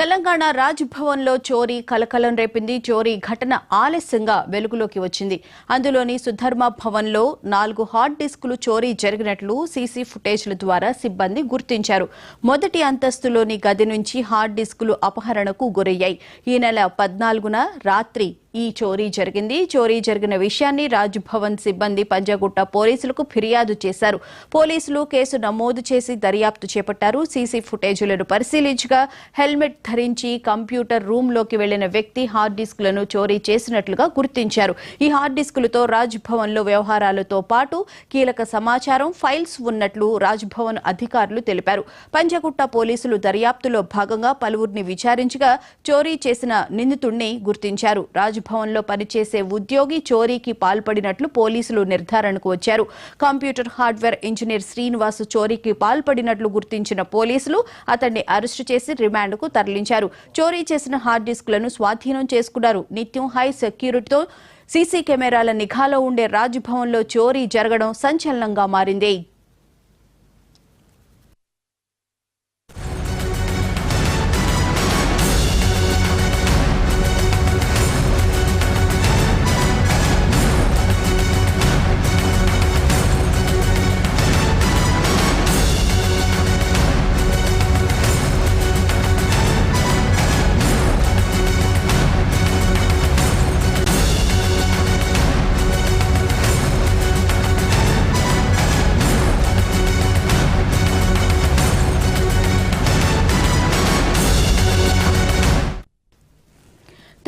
తెలంగాణ రాజ్ భవన్ లో చోరీ కలకలం రేపింది. చోరీ ఘటన ఆలస్యంగా వెలుగులోకి వచ్చింది. అందులోని సుధర్మ భవన్ లో 4 హార్డ్ డిస్కులు చోరీ జరిగినట్లు సీసీ ఫుటేజ్ల ద్వారా సిబ్బంది గుర్తించారు. మొదటి అంతస్తులోని గది నుంచి హార్డ్ డిస్కులు అపహరణకు గురయ్యాయి. ఈ నెల 14న రాత్రి ఈ చోరీ జరిగింది. చోరీ జరిగిన విషయాన్ని రాజ్ భవన్ సిబ్బంది పంజాగుట్ట పోలీసులకు ఫిర్యాదు చేశారు. పోలీసులు కేసు నమోదు చేసి దర్యాప్తు చేపట్టారు. సీసీ ఫుటేజీలను పరిశీలించగా హెల్మెట్ ధరించి కంప్యూటర్ రూమ్ లోకి వెళ్లిన వ్యక్తి హార్డ్ డిస్కులను చోరీ చేసినట్లుగా గుర్తించారు. ఈ హార్డ్ డిస్కులతో రాజ్ భవన్ లో వ్యవహారాలతో పాటు కీలక సమాచారం, ఫైల్స్ ఉన్నట్లు రాజ్ భవన్ అధికారులు తెలిపారు. పంజాగుట్ట పోలీసులు దర్యాప్తులో భాగంగా పలువురిని విచారించగా చోరీ చేసిన నిందితుడిని గుర్తించారు. రాజ్ భవన్ లో పనిచేసే ఉద్యోగి చోరీకి పాల్పడినట్లు పోలీసులు నిర్ధారణకు వచ్చారు. కంప్యూటర్ హార్డ్వేర్ ఇంజనీర్ శ్రీనివాస్ చోరీకి పాల్పడినట్లు గుర్తించిన పోలీసులు అతన్ని అరెస్టు చేసి రిమాండ్ కు తరలించారు. చోరీ చేసిన హార్డ్ డిస్కులను స్వాధీనం చేసుకున్నారు. నిత్యం హై సెక్యూరిటీతో సీసీ కెమెరాల నిఘాలో ఉండే రాజ్ భవన్ లో చోరీ జరగడం సంచలనంగా మారింది.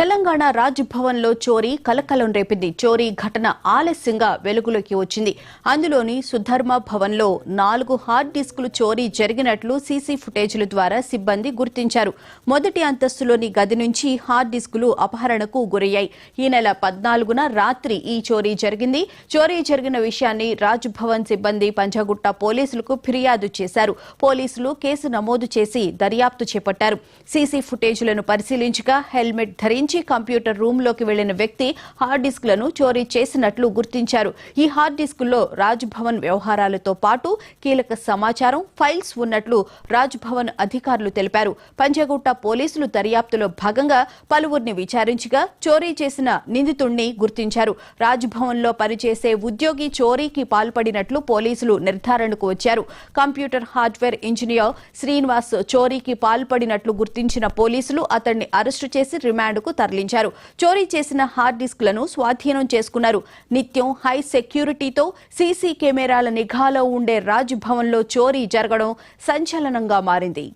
తెలంగాణ రాజ్ భవన్ లో చోరీ కలకలం రేపింది. చోరీ ఘటన ఆలస్యంగా వెలుగులోకి వచ్చింది. అందులోని సుధర్మ భవన్ లో 4 హార్డ్ డిస్కులు చోరీ జరిగినట్లు సీసీ ఫుటేజ్ల ద్వారా సిబ్బంది గుర్తించారు. మొదటి అంతస్తులోని గది నుంచి హార్డ్ డిస్కులు అపహరణకు గురయ్యాయి. ఈ నెల 14న రాత్రి ఈ చోరీ జరిగింది. చోరీ జరిగిన విషయాన్ని రాజ్ భవన్ సిబ్బంది పంజాగుట్ట పోలీసులకు ఫిర్యాదు చేశారు. పోలీసులు కేసు నమోదు చేసి దర్యాప్తు చేపట్టారు. సీసీ ఫుటేజ్లను పరిశీలించగా హెల్మెట్ ధరించి కంప్యూటర్ రూమ్ లోకి వెళ్లిన వ్యక్తి హార్డ్ డిస్కులను చోరీ చేసినట్లు గుర్తించారు. ఈ హార్డ్ డిస్కుల్లో రాజ్ భవన్ వ్యవహారాలతో పాటు కీలక సమాచారం, ఫైల్స్ ఉన్నట్లు రాజ్ భవన్ అధికారులు తెలిపారు. పంజాగుట్ట పోలీసులు దర్యాప్తులో భాగంగా పలువురిని విచారించగా చోరీ చేసిన నిందితుడిని గుర్తించారు. రాజ్ భవన్ లో పనిచేసే ఉద్యోగి చోరీకి పాల్పడినట్లు పోలీసులు నిర్ధారణకు వచ్చారు. కంప్యూటర్ హార్డ్వేర్ ఇంజనీర్ శ్రీనివాస్ చోరీకి పాల్పడినట్లు గుర్తించిన పోలీసులు అతన్ని అరెస్టు చేసి రిమాండ్ కు తరలించారు. చోరీ చేసిన హార్డ్ డిస్కులను స్వాధీనం చేసుకున్నారు. నిత్యం హై సెక్యూరిటీతో సీసీ కెమెరాల నిఘాలో ఉండే రాజ్ భవన్ లో చోరీ జరగడం సంచలనంగా మారింది.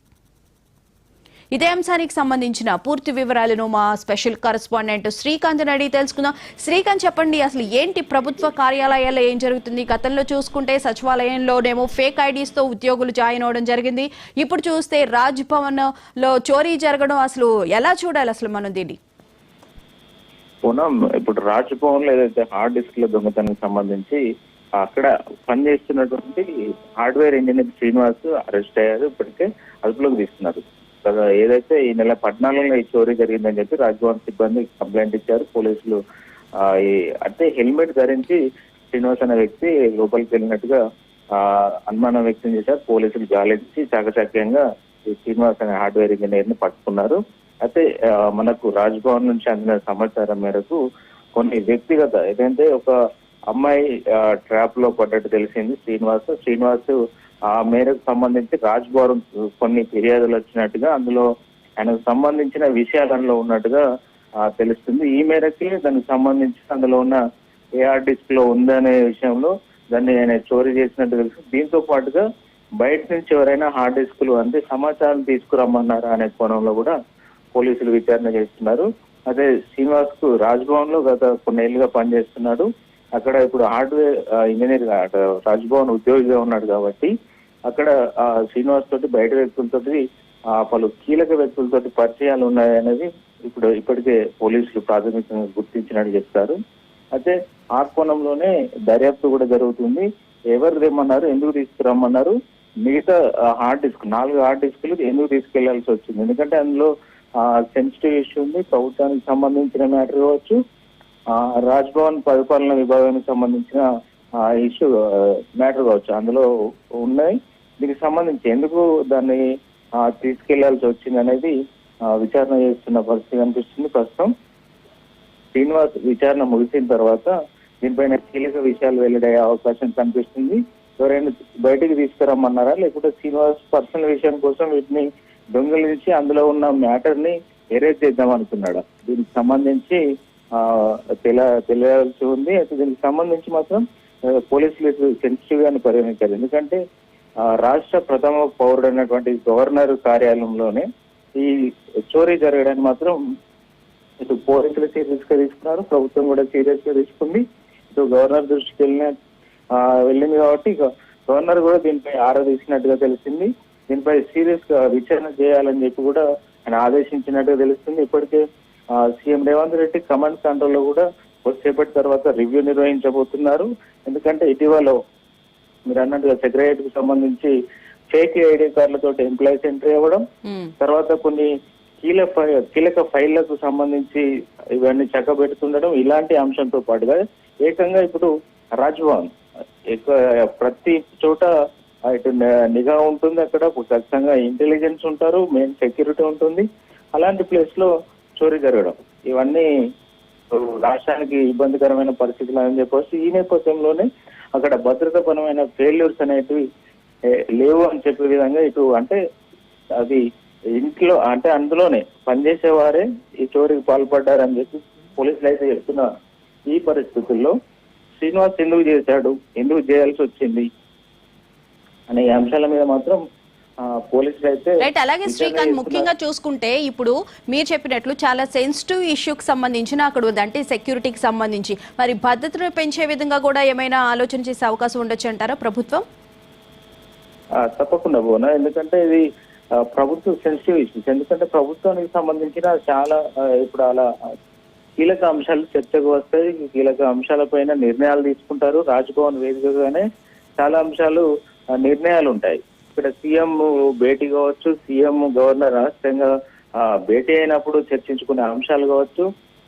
ఇదే అంశానికి సంబంధించిన పూర్తి వివరాలను మా స్పెషల్ కరెస్పాండెంట్ శ్రీకాంత్ అడిగి తెలుసుకుందాం. శ్రీకాంత్, చెప్పండి, అసలు ఏంటి ప్రభుత్వ కార్యాలయాల్లో ఏం జరుగుతుంది? గతంలో చూసుకుంటే సచివాలయంలోనేమో ఫేక్ ఐడీస్ తో ఉద్యోగులు జాయిన్ అవడం జరిగింది. ఇప్పుడు చూస్తే రాజ్ భవన్ లో చోరీ జరగడం అసలు ఎలా చూడాలి అసలు మనం దీన్ని? ఇప్పుడు రాజ్ భవన్ లో ఏదైతే హార్డ్ డిస్క్ దొంగతనానికి సంబంధించి అక్కడ పనిచేస్తున్నటువంటి హార్డ్వేర్ ఇంజనీర్ శ్రీనివాస్ అరెస్ట్ అయ్యారు. ఇప్పటికే అదుపులోకి తీసుకున్నారు. ఏదైతే ఈ నెల 14న ఈ చోరీ జరిగిందని చెప్పి రాజ్ భవన్ సిబ్బంది కంప్లైంట్ ఇచ్చారు. పోలీసులు అంటే హెల్మెట్ ధరించి శ్రీనివాస్ అనే వ్యక్తి లోపలికి వెళ్ళినట్టుగా అనుమానం వ్యక్తం చేశారు. పోలీసులు గాలించి చాకచక్యంగా ఈ శ్రీనివాస్ అనే హార్డ్వేర్ ఇంజనీర్ ని పట్టుకున్నారు. అయితే మనకు రాజ్ భవన్ నుంచి అందిన సమాచారం మేరకు కొన్ని వ్యక్తిగత ఏదైతే ఒక అమ్మాయి ట్రాప్ లో పడ్డట్టు తెలిసింది శ్రీనివాస్ ఆ మేరకు సంబంధించి రాజ్ భవన్ కొన్ని ఫిర్యాదులు వచ్చినట్టుగా, అందులో ఆయనకు సంబంధించిన విషయాలలో ఉన్నట్టుగా తెలుస్తుంది. ఈ మేరకి దానికి సంబంధించి అందులో ఉన్న ఏఆర్ డిస్క్ లో ఉందనే విషయంలో దాన్ని ఆయన చోరీ చేసినట్టు తెలుసు. దీంతో పాటుగా బయట నుంచి ఎవరైనా హార్డ్ డిస్కులు అంటే సమాచారం తీసుకురమ్మన్నారా అనే కోణంలో కూడా పోలీసులు విచారణ చేస్తున్నారు. అదే శ్రీనివాస్ కు రాజ్ భవన్ లో గత కొన్నేళ్లుగా పనిచేస్తున్నాడు. అక్కడ ఇప్పుడు హార్డ్వేర్ ఇంజనీర్ రాజ్ భవన్ ఉద్యోగిగా ఉన్నాడు కాబట్టి అక్కడ శ్రీనివాస్ తోటి బయట వ్యక్తులతోటి పలు కీలక వ్యక్తులతోటి పరిచయాలు ఉన్నాయనేది ఇప్పటికే పోలీసులు ప్రాథమికంగా గుర్తించినట్టు చెప్తారు. అయితే ఆ కోణంలోనే దర్యాప్తు కూడా జరుగుతుంది. ఎవరు తెమ్మన్నారు, ఎందుకు తీసుకురమ్మన్నారు, మిగతా హార్డ్ డిస్క్ 4 హార్డ్ డిస్కులు ఎందుకు తీసుకెళ్లాల్సి వచ్చింది? ఎందుకంటే అందులో సెన్సిటివ్ ఇష్యూ ఉంది. ప్రభుత్వానికి సంబంధించిన మ్యాటర్ కావచ్చు, రాజ్ భవన్ పరిపాలన విభాగానికి సంబంధించిన ఇష్యూ మ్యాటర్ కావచ్చు, అందులో ఉన్నాయి. దీనికి సంబంధించి ఎందుకు దాన్ని తీసుకెళ్లాల్సి వచ్చింది అనేది విచారణ చేస్తున్న పరిస్థితి కనిపిస్తుంది. ప్రస్తుతం శ్రీనివాస్ విచారణ ముగిసిన తర్వాత దీనిపైన కీలక విషయాలు వెల్లడయ్యే అవకాశం కనిపిస్తుంది. ఎవరైనా బయటికి తీసుకురమ్మన్నారా, లేకపోతే శ్రీనివాస్ పర్సనల్ విషయం కోసం వీటిని దొంగిలించి అందులో ఉన్న మ్యాటర్ ని ఎరేజ్ చేద్దాం అనుకున్నాడు. దీనికి సంబంధించి తెలియాల్సి ఉంది. అయితే దీనికి సంబంధించి మాత్రం పోలీసులు సెన్సిటివ్ గానే పరిగణించారు. ఎందుకంటే రాష్ట్ర ప్రథమ పౌరుడు అయినటువంటి గవర్నర్ కార్యాలయంలోనే ఈ చోరీ జరగడానికి మాత్రం ఇటు పోలీసులు సీరియస్ గా తీసుకున్నారు, ప్రభుత్వం కూడా సీరియస్ గా తీసుకుంది. ఇటు గవర్నర్ దృష్టికి వెళ్ళింది కాబట్టి గవర్నర్ కూడా దీనిపై ఆరా తీసినట్టుగా తెలిసింది. దీనిపై సీరియస్ గా విచారణ చేయాలని చెప్పి కూడా ఆయన ఆదేశించినట్టుగా తెలుస్తుంది. ఇప్పటికే CM Revanth Reddy command control లో కూడా కొద్దిసేపటి తర్వాత రివ్యూ నిర్వహించబోతున్నారు. ఎందుకంటే ఇటీవల మీరు అన్నట్టుగా సెక్రటరియట్ కు సంబంధించి ఫేక్ ఐడి కార్డులతో ఎంప్లాయీస్ ఎంట్రీ అవ్వడం, తర్వాత కొన్ని కీలక ఫైళ్లకు సంబంధించి ఇవన్నీ చక్కబెడుతుండడం, ఇలాంటి అంశంతో పాటుగా ఏకంగా ఇప్పుడు రాజ్భవన్ ప్రతి చోట ఇటు నిఘా ఉంటుంది, అక్కడ ఖచ్చితంగా ఇంటెలిజెన్స్ ఉంటారు, మెయిన్ సెక్యూరిటీ ఉంటుంది. అలాంటి ప్లేస్ లో చోరీ జరగడం ఇవన్నీ రాష్ట్రానికి ఇబ్బందికరమైన పరిస్థితులు అని చెప్పవచ్చు. ఈ నేపథ్యంలోనే అక్కడ భద్రతాపరమైన ఫెయిల్యూర్స్ అనేటివి లేవు అని చెప్పే విధంగా ఇటు అంటే అది ఇంట్లో అంటే అందులోనే పనిచేసే వారే ఈ చోరీకి పాల్పడ్డారని చెప్పి పోలీసులు అయితే చెప్తున్న ఈ పరిస్థితుల్లో శ్రీనివాస్ ఎందుకు చేశాడు, ఎందుకు చేయాల్సి వచ్చింది అనే అంశాల మీద మాత్రం పోలీసులు అయితే రైట్. అలాగే శ్రీకాంత్, ముఖ్యంగా చూసుకుంటే ఇప్పుడు మీరు చెప్పినట్లు చాలా సెన్సిటివ్ ఇష్యూకి సంబంధించిన అక్కడ ఉంది, అంటే సెక్యూరిటీకి సంబంధించి మరి భద్రతను పెంచే విధంగా కూడా ఏమైనా ఆలోచన చేసే అవకాశం ఉండొచ్చు అంటారా ప్రభుత్వం? తప్పకుండా పోనా, ఎందుకంటే ఇది ప్రభుత్వ సెన్సిటివ్ ఇష్యూస్. ఎందుకంటే ప్రభుత్వానికి సంబంధించిన చాలా ఇప్పుడు అలా కీలక అంశాలు చర్చకు వస్తాయి, కీలక అంశాలపైన నిర్ణయాలు తీసుకుంటారు. రాజ్భవన్ వేదికగానే చాలా అంశాలు నిర్ణయాలు ఉంటాయి. ఇక్కడ సీఎం భేటీ కావచ్చు, సీఎం గవర్నర్ రాష్ట్రంగా భేటీ అయినప్పుడు చర్చించుకునే అంశాలు కావచ్చు,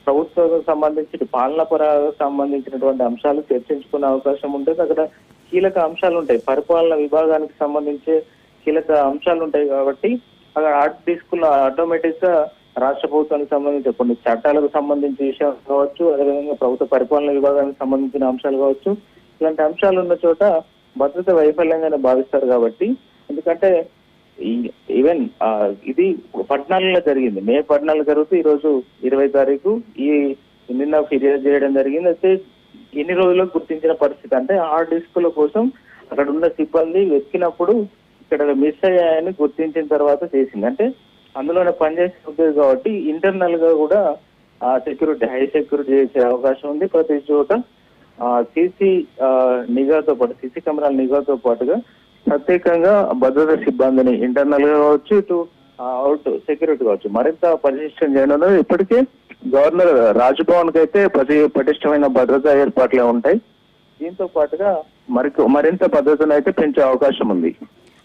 ప్రభుత్వానికి సంబంధించి పాలనపరంగా సంబంధించినటువంటి అంశాలు చర్చించుకునే అవకాశం ఉంటుంది. అక్కడ కీలక అంశాలు ఉంటాయి, పరిపాలన విభాగానికి సంబంధించే కీలక అంశాలు ఉంటాయి. కాబట్టి అక్కడ హార్డ్ డిస్కుల్లో ఆటోమేటిక్ గా రాష్ట్ర ప్రభుత్వానికి సంబంధించి కొన్ని చట్టాలకు సంబంధించిన విషయాలు కావచ్చు, అదేవిధంగా ప్రభుత్వ పరిపాలన విభాగానికి సంబంధించిన అంశాలు కావచ్చు, ఇలాంటి అంశాలు ఉన్న చోట భద్రత వైఫల్యంగానే భావిస్తారు. కాబట్టి ఎందుకంటే ఈవెన్ ఇది 14లో జరిగింది, మే 14 జరుగుతూ ఈ రోజు 20 తారీఖు నిన్న ఫిర్యాదు చేయడం జరిగింది. అయితే ఎన్ని రోజుల్లో గుర్తించిన పరిస్థితి అంటే హార్డ్ డిస్కుల కోసం అక్కడ ఉన్న సిబ్బంది వెతికినప్పుడు ఇక్కడ మిస్ అయ్యాయని గుర్తించిన తర్వాత చేసింది. అంటే అందులోనే పనిచేసే ఉద్యోగం కాబట్టి ఇంటర్నల్ గా కూడా సెక్యూరిటీ హై సెక్యూరిటీ చేసే అవకాశం ఉంది. ప్రతి చోట సీసీ నిఘాతో పాటు సీసీ కెమెరాల నిఘాతో పాటుగా ప్రత్యేకంగా భద్రతా సిబ్బందిని ఇంటర్నల్ గా కావచ్చు, ఇటు అవుట్ సెక్యూరిటీ కావచ్చు మరింత పటిష్టం చేయడంలో ఇప్పటికే గవర్నర్ రాజ్భవన్ కి అయితే పటిష్టమైన భద్రతా ఏర్పాట్లే ఉంటాయి. దీంతో పాటుగా మరింత భద్రతను అయితే పెంచే అవకాశం ఉంది.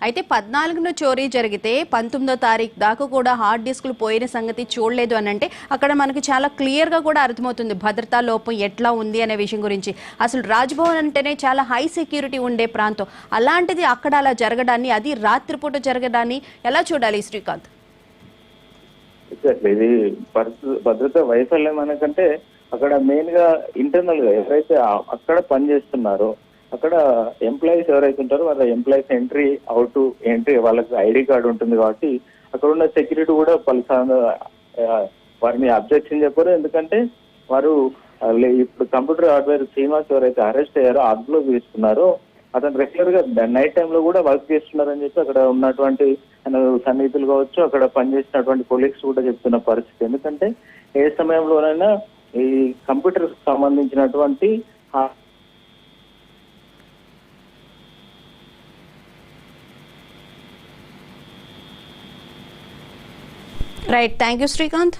అయితే 14న చోరీ జరిగితే 19వ తారీఖు దాకా కూడా హార్డ్ డిస్కులు పోయిన సంగతి చూడలేదు అని అంటే అక్కడ మనకి చాలా క్లియర్ గా కూడా అర్థమవుతుంది భద్రతా లోపం ఎట్లా ఉంది అనే విషయం గురించి. అసలు రాజ్భవన్ అంటేనే చాలా హై సెక్యూరిటీ ఉండే ప్రాంతం, అలాంటిది అక్కడ అలా జరగడాన్ని, అది రాత్రిపూట జరగడాన్ని ఎలా చూడాలి శ్రీకాంత్? ఇది భద్రత వైఫల్యం అనకంటే అక్కడ మెయిన్ గా ఇంటర్నల్ గా ఎవరైతే అక్కడ పనిచేస్తున్నారో అక్కడ ఎంప్లాయీస్ ఎవరైతే ఉంటారో వాళ్ళ ఎంప్లాయీస్ ఎంట్రీ వాళ్ళకి ఐడి కార్డు ఉంటుంది. కాబట్టి అక్కడ ఉన్న సెక్యూరిటీ కూడా పలుసార్లు వారిని అబ్జెక్షన్ చెప్పారు. ఎందుకంటే వారు ఇప్పుడు కంప్యూటర్ హార్డ్వేర్ శ్రీనివాస్ ఎవరైతే అరెస్ట్ అయ్యారో అదుపులో తీసుకున్నారో అతను రెగ్యులర్ గా నైట్ టైంలో కూడా వర్క్ చేస్తున్నారని చెప్పి అక్కడ ఉన్నటువంటి సన్నిహితులు కావచ్చు, అక్కడ పనిచేసినటువంటి కొలీగ్స్ కూడా చెప్తున్న పరిస్థితి. ఎందుకంటే ఏ సమయంలోనైనా ఈ కంప్యూటర్ సంబంధించినటువంటి right. Thank you Srikanth.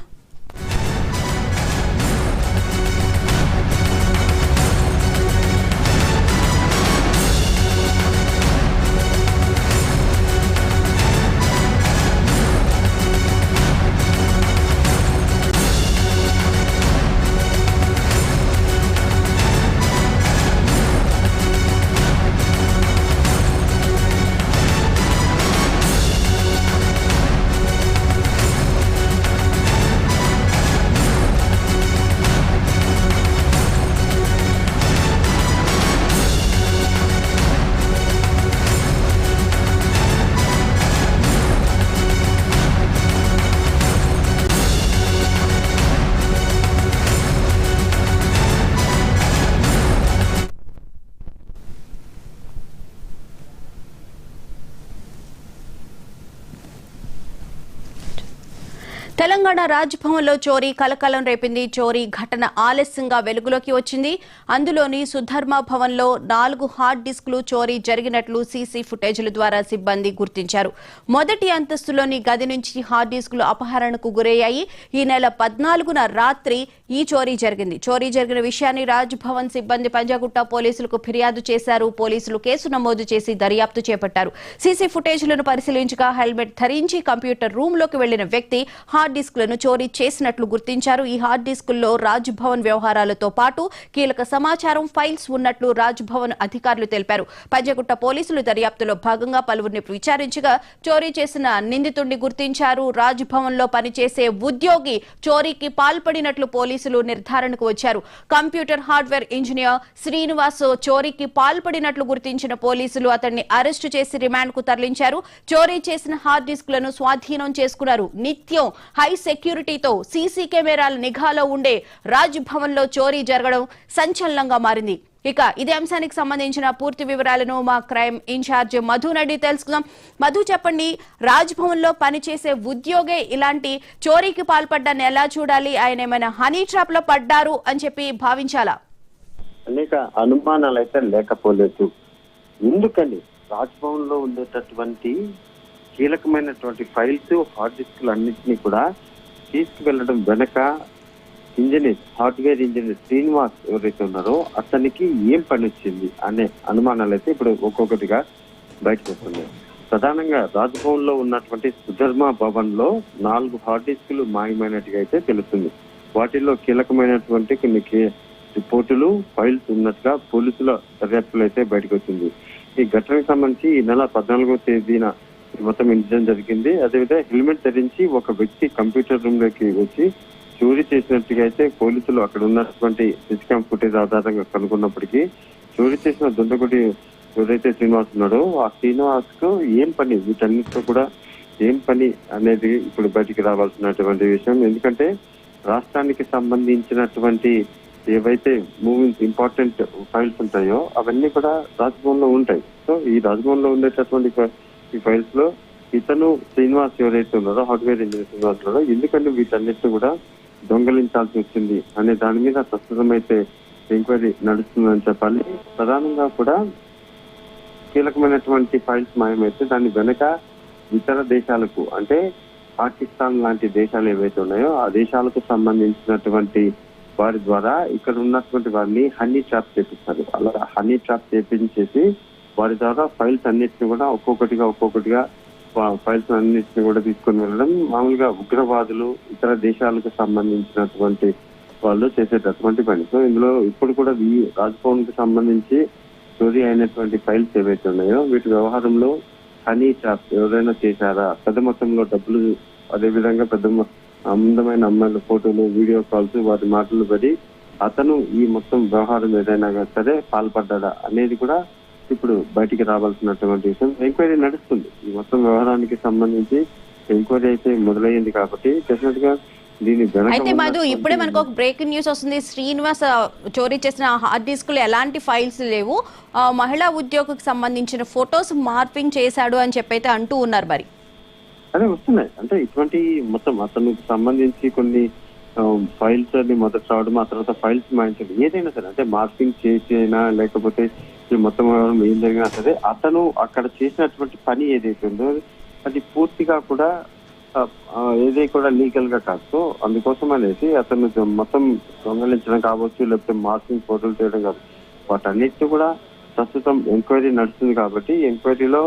Telangana రాజ్భవన్లో చోరీ కలకలం రేపింది. చోరీ ఘటన ఆలస్యంగా వెలుగులోకి వచ్చింది. అందులోని సుధర్మ భవన్లో 4 హార్డ్ డిస్కులు చోరీ జరిగినట్లు సీసీ ఫుటేజీల ద్వారా సిబ్బంది గుర్తించారు. మొదటి అంతస్తులోని గది నుంచి హార్డ్ డిస్కులు అపహరణకు గురయ్యాయి. ఈ నెల 14న రాత్రి ఈ చోరీ జరిగింది. చోరీ జరిగిన విషయాన్ని రాజ్భవన్ సిబ్బంది పంజాగుట్ట పోలీసులకు ఫిర్యాదు చేశారు. పోలీసులు కేసు నమోదు చేసి దర్యాప్తు చేపట్టారు. సీసీ ఫుటేజీలను పరిశీలించగా హెల్మెట్ ధరించి కంప్యూటర్ రూమ్ లోకి వెళ్లిన వ్యక్తి హార్డ్ డిస్కులను చోరీ చేసినట్లు గుర్తించారు. ఈ హార్డ్ డిస్కుల్లో రాజ్భవన్ వ్యవహారాలతో పాటు కీలక సమాచారం, ఫైల్స్ ఉన్నట్లు రాజ్భవన్ అధికారులు తెలిపారు. పంజాగుట్ట పోలీసులు దర్యాప్తులో భాగంగా పలువురిని విచారించగా చోరీ చేసిన నిందితుడిని గుర్తించారు. రాజ్భవన్ లో పనిచేసే ఉద్యోగి చోరీకి పాల్పడినట్లు పోలీసులు నిర్ధారణకు వచ్చారు. కంప్యూటర్ హార్డ్వేర్ ఇంజనీర్ శ్రీనివాస్ చోరీకి పాల్పడినట్లు గుర్తించిన పోలీసులు అతన్ని అరెస్టు చేసి రిమాండ్ కు తరలించారు. చోరీ చేసిన హార్డ్ డిస్కులను స్వాధీనం చేసుకున్నారు. నిత్యం హై సెక్యూరిటీతో సీసీ కెమెరాల నిఘాలో ఉండే రాజ్భవన్ లో చోరీ జరగడం సంచలనంగా మారింది. ఇక ఇదే అంశానికి సంబంధించిన పూర్తి వివరాలను మా క్రైమ్ ఇన్ఛార్జ్ మధు నడి తెలుసుకుందాం. మధు, చెప్పండి, రాజ్భవన్ లో పనిచేసే ఉద్యోగే ఇలాంటి చోరీకి పాల్పడ్డాన్ని ఎలా చూడాలి? ఆయన ఏమైనా హనీ ట్రాప్ లో పడ్డారు అని చెప్పి భావించాలా? అనేక అనుమానాలు అయితే లేకపోలేదు. ఎందుకని రాజ్భవన్ లో ఉండేటటువంటి కీలకమైనటువంటి ఫైల్స్, హార్డ్ డిస్కులు అన్నింటినీ కూడా తీసుకువెళ్లడం వెనక ఇంజనీర్, హార్డ్వేర్ ఇంజనీర్ శ్రీనివాస్ ఎవరైతే ఉన్నారో అతనికి ఏం పని వచ్చింది అనే అనుమానాలు అయితే ఇప్పుడు ఒక్కొక్కటిగా బయటకు వస్తున్నాయి. ప్రధానంగా రాజ్భవన్ లో ఉన్నటువంటి సుధర్మ భవన్ లో 4 హార్డ్ డిస్కులు మాయమైనట్టుగా అయితే తెలుస్తుంది. వాటిల్లో కీలకమైనటువంటి కొన్ని రిపోర్టులు, ఫైల్స్ ఉన్నట్టుగా పోలీసుల దర్యాప్తులు అయితే బయటకు వచ్చింది. ఈ ఘటనకు సంబంధించి ఈ నెల 14వ తేదీన మొత్తం ఇన్సిడెంట్ జరిగింది. అదేవిధంగా హెల్మెట్ ధరించి ఒక వ్యక్తి కంప్యూటర్ రూమ్ లోకి వచ్చి చోరీ చేసినట్టుగా అయితే పోలీసులు అక్కడ ఉన్నటువంటి సిసికామ్ ఫుటేజ్ ఆధారంగా కనుగొన్నప్పటికీ చోరీ చేసిన దుండగుడి ఎవరైతే శ్రీనివాస్ ఉన్నాడో ఆ శ్రీనివాస్ కు ఏం పని, వీటన్నిటితో కూడా ఏం పని అనేది ఇప్పుడు బయటికి రావాల్సినటువంటి విషయం. ఎందుకంటే రాష్ట్రానికి సంబంధించినటువంటి ఏవైతే మూవింగ్ ఇంపార్టెంట్ ఫైల్స్ ఉంటాయో అవన్నీ కూడా రాజ్భవన్ లో ఉంటాయి. సో ఈ రాజ్భవన్ లో ఉండేటటువంటి ఈ ఫైల్స్ లో ఇతను శ్రీనివాస్ ఎవరైతే ఉన్నారో, హార్డ్వేర్ ఇంజనీర్ శ్రీనివాస్ ఉన్నారో, ఎందుకంటే వీటన్నిటిని కూడా దొంగలించాల్సి వచ్చింది అనే దాని మీద ప్రస్తుతం అయితే ఎంక్వైరీ నడుస్తుందని చెప్పాలి. ప్రధానంగా కూడా కీలకమైనటువంటి ఫైల్స్ మాయమైతే దాని వెనక ఇతర దేశాలకు, అంటే పాకిస్తాన్ లాంటి దేశాలు ఏవైతే ఉన్నాయో ఆ దేశాలకు సంబంధించినటువంటి వారి ద్వారా ఇక్కడ ఉన్నటువంటి వారిని హనీ ట్రాప్ చేపిస్తారు. అలా హనీ ట్రాప్ చేపించేసి వారి ద్వారా ఫైల్స్ అన్నిటిని కూడా ఒక్కొక్కటిగా ఫైల్స్ అన్నిటిని కూడా తీసుకొని వెళ్ళడం మామూలుగా ఉగ్రవాదులు, ఇతర దేశాలకు సంబంధించినటువంటి వాళ్ళు చేసేటటువంటి పని. సో ఇందులో ఇప్పుడు కూడా ఈ రాజ్భవన్ కు సంబంధించి చోరీ అయినటువంటి ఫైల్స్ ఏవైతే ఉన్నాయో వీటి వ్యవహారంలో హనీ ట్రాప్ ఎవరైనా చేశారా, పెద్ద మొత్తంలో డబ్బులు, అదేవిధంగా అందమైన అమ్మాయిల ఫోటోలు, వీడియో కాల్స్, వాటి మాటలు పడి అతను ఈ మొత్తం వ్యవహారం ఏదైనా సరే పాల్పడ్డా అనేది కూడా ఇప్పుడు బయటికి రావాల్సినటువంటి విషయం. ఎంక్వైరీ నడుస్తుంది. ఈ మొత్తం వ్యవహారానికి సంబంధించి ఎంక్వైరీ అయితే మొదలయ్యింది కాబట్టి డెఫినెట్ గా దీని అయితే మధు, ఇప్పుడే మనకు ఒక బ్రేకింగ్ న్యూస్ వస్తుంది. శ్రీనివాస్ చోరీ చేసిన హార్డ్ డిస్కులు ఎలాంటి ఫైల్స్ లేవు, మహిళా ఉద్యోగికి సంబంధించిన ఫొటోస్ మార్పింగ్ చేశాడు అని చెప్పైతే అంటూ ఉన్నారు. మరి అదే వస్తున్నాయి అంటే ఇటువంటి మొత్తం అతనికి సంబంధించి కొన్ని ఫైల్స్ అని మొదట రావడం, ఆ తర్వాత ఫైల్స్ మాయించడం, ఏదైనా సరే అంటే మార్పింగ్ చేసినా లేకపోతే మొత్తం ఏం జరిగినా సరే అతను అక్కడ చేసినటువంటి పని ఏదైతే ఉందో అది పూర్తిగా కూడా ఏది కూడా లీగల్ గా కాదు. సో అందుకోసం అనేసి అతను మొత్తం దొంగలించడం కావచ్చు, లేకపోతే మార్పింగ్ ఫోటోలు చేయడం కావచ్చు, వాటన్నిటిని కూడా ప్రస్తుతం ఎంక్వైరీ నడుస్తుంది. కాబట్టి ఎంక్వైరీలో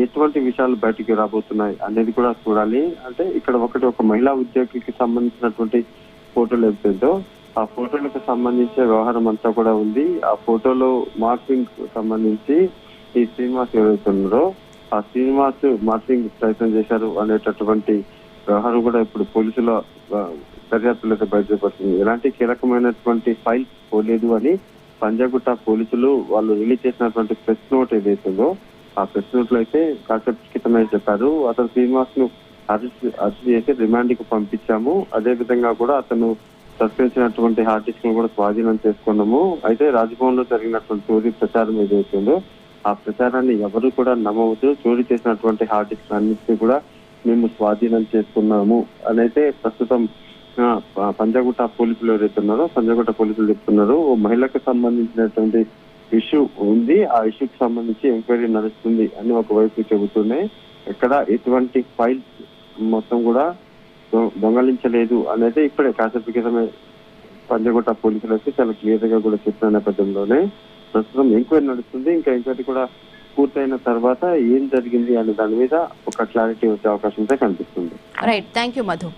ఎటువంటి విషయాలు బయటికి రాబోతున్నాయి అనేది కూడా చూడాలి. అంటే ఇక్కడ ఒక మహిళా ఉద్యోగికి సంబంధించినటువంటి ఫోటోలు ఏదైతుందో ఆ ఫోటోలకు సంబంధించిన వ్యవహారం అంతా కూడా ఉంది. ఆ ఫోటోలో మార్పింగ్ సంబంధించి ఈ శ్రీనివాస్ ఎవరైతే ఉన్నారో ఆ శ్రీనివాస్ మార్పింగ్ ప్రయత్నం చేశారు అనేటటువంటి వ్యవహారం కూడా ఇప్పుడు పోలీసుల దర్యాప్తులతో బయటపడుతుంది. ఎలాంటి కీలకమైనటువంటి ఫైల్స్ పోలేదు అని పంజాగుట్ట పోలీసులు వాళ్ళు రిలీజ్ చేసినటువంటి ప్రెస్ నోట్ ఏదైతుందో ఆ ప్రెస్ నోట్ లో అయితే కాసేపు క్రితమే చెప్పారు. అతను శ్రీనివాస్ ను అరెస్ట్ చేసి రిమాండ్ కు పంపించాము. అదే విధంగా కూడా అతను సస్పెన్సినటువంటి హార్డ్ డిస్క్ ను కూడా స్వాధీనం చేసుకున్నాము. అయితే రాజ్భవన్ లో జరిగినటువంటి చోరీ ప్రచారం ఏదైతుందో ఆ ప్రచారాన్ని ఎవరు కూడా నమ్మవద్దు. చోరీ చేసినటువంటి హార్డ్ డిస్క్ అన్నింటినీ కూడా మేము స్వాధీనం చేసుకున్నాము అని అయితే ప్రస్తుతం పంజాగుట్ట పోలీసులు ఎవరైతే ఉన్నారో పంజాగుట్ట పోలీసులు చెప్తున్నారు. ఓ మహిళకు సంబంధించినటువంటి ఇష్యూ ఉంది, ఆ ఇష్యూకి సంబంధించి ఎంక్వైరీ నడుస్తుంది అని ఒకవైపు చెబుతున్నాయి. ఎక్కడ ఎటువంటి ఫైల్స్ మొత్తం కూడా దొంగలించలేదు అనేది ఇప్పుడే కాసేపు క్రితమే పంజాగుట్ట పోలీసులు అయితే చాలా క్లియర్ గా కూడా చెప్పిన నేపథ్యంలోనే ప్రస్తుతం ఎంక్వైరీ నడుస్తుంది. ఇంకా ఎంక్వైరీ కూడా పూర్తయిన తర్వాత ఏం జరిగింది అనే దాని మీద ఒక క్లారిటీ వచ్చే అవకాశం అయితే కనిపిస్తుంది. Right, thank you Madhu.